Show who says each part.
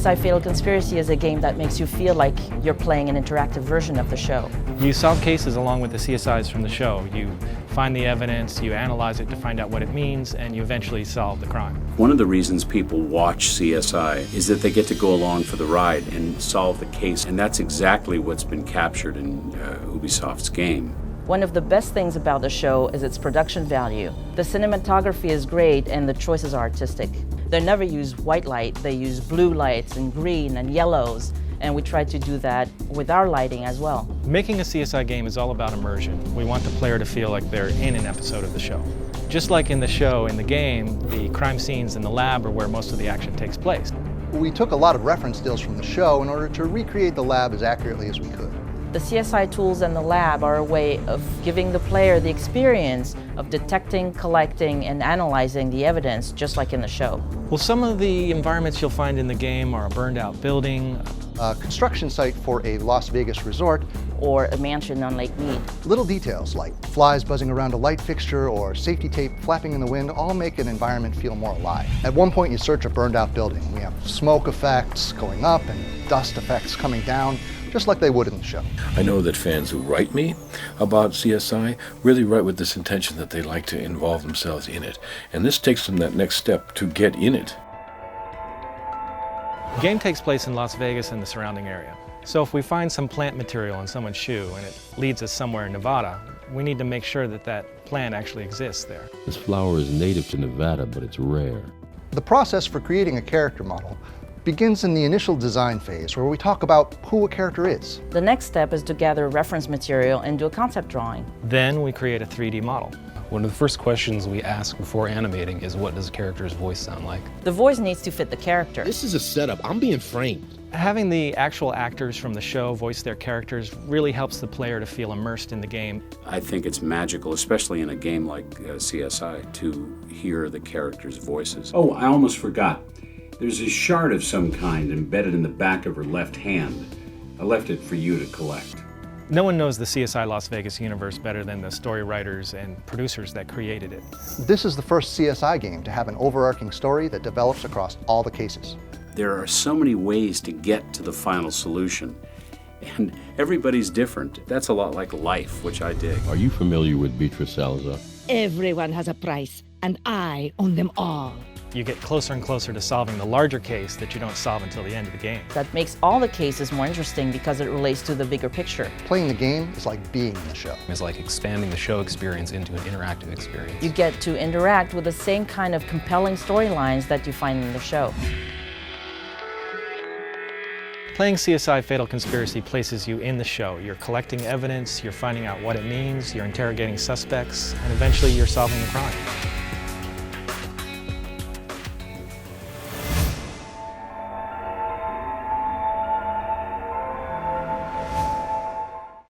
Speaker 1: CSI Fatal Conspiracy is a game that makes you feel like you're playing an interactive version of the show.
Speaker 2: You solve cases along with the CSIs from the show. You find the evidence, you analyze it to find out what it means, and you eventually solve the crime.
Speaker 3: One of the reasons people watch CSI is that they get to go along for the ride and solve the case, and that's exactly what's been captured in Ubisoft's game.
Speaker 1: One of the best things about the show is its production value. The cinematography is great and the choices are artistic. They never use white light, they use blue lights and green and yellows, and we try to do that with our lighting as well.
Speaker 2: Making a CSI game is all about immersion. We want the player to feel like they're in an episode of the show. Just like in the show, in the game, the crime scenes in the lab are where most of the action takes place.
Speaker 4: We took a lot of reference stills from the show in order to recreate the lab as accurately as we could.
Speaker 1: The CSI tools and the lab are a way of giving the player the experience of detecting, collecting, and analyzing the evidence, just like in the show.
Speaker 2: Well, some of the environments you'll find in the game are a burned out building,
Speaker 4: a construction site for a Las Vegas resort,
Speaker 1: or a mansion on Lake Mead.
Speaker 4: Little details like flies buzzing around a light fixture or safety tape flapping in the wind all make an environment feel more alive. At one point you search a burned out building. We have smoke effects going up and dust effects coming down, just like they would in the show.
Speaker 5: I know that fans who write me about CSI really write with this intention that they like to involve themselves in it. And this takes them that next step to get in it.
Speaker 2: The game takes place in Las Vegas and the surrounding area. So if we find some plant material in someone's shoe and it leads us somewhere in Nevada, we need to make sure that that plant actually exists there.
Speaker 6: This flower is native to Nevada, but it's rare.
Speaker 4: The process for creating a character model begins in the initial design phase, where we talk about who a character is.
Speaker 1: The next step is to gather reference material and do a concept drawing.
Speaker 2: Then we create a 3D model.
Speaker 7: One of the first questions we ask before animating is, what does a character's voice sound like?
Speaker 1: The voice needs to fit the character.
Speaker 6: This is a setup. I'm being framed.
Speaker 2: Having the actual actors from the show voice their characters really helps the player to feel immersed in the game.
Speaker 3: I think it's magical, especially in a game like CSI, to hear the characters' voices. Oh, I almost forgot. There's a shard of some kind embedded in the back of her left hand. I left it for you to collect.
Speaker 2: No one knows the CSI Las Vegas universe better than the story writers and producers that created it.
Speaker 4: This is the first CSI game to have an overarching story that develops across all the cases.
Speaker 3: There are so many ways to get to the final solution, and everybody's different. That's a lot like life, which I dig.
Speaker 6: Are you familiar with Beatrice Salazar?
Speaker 8: Everyone has a price, and I own them all.
Speaker 2: You get closer and closer to solving the larger case that you don't solve until the end of the game.
Speaker 1: That makes all the cases more interesting because it relates to the bigger picture.
Speaker 4: Playing the game is like being in the show.
Speaker 7: It's like expanding the show experience into an interactive experience.
Speaker 1: You get to interact with the same kind of compelling storylines that you find in the show.
Speaker 2: Playing CSI Fatal Conspiracy places you in the show. You're collecting evidence, you're finding out what it means, you're interrogating suspects, and eventually you're solving the crime.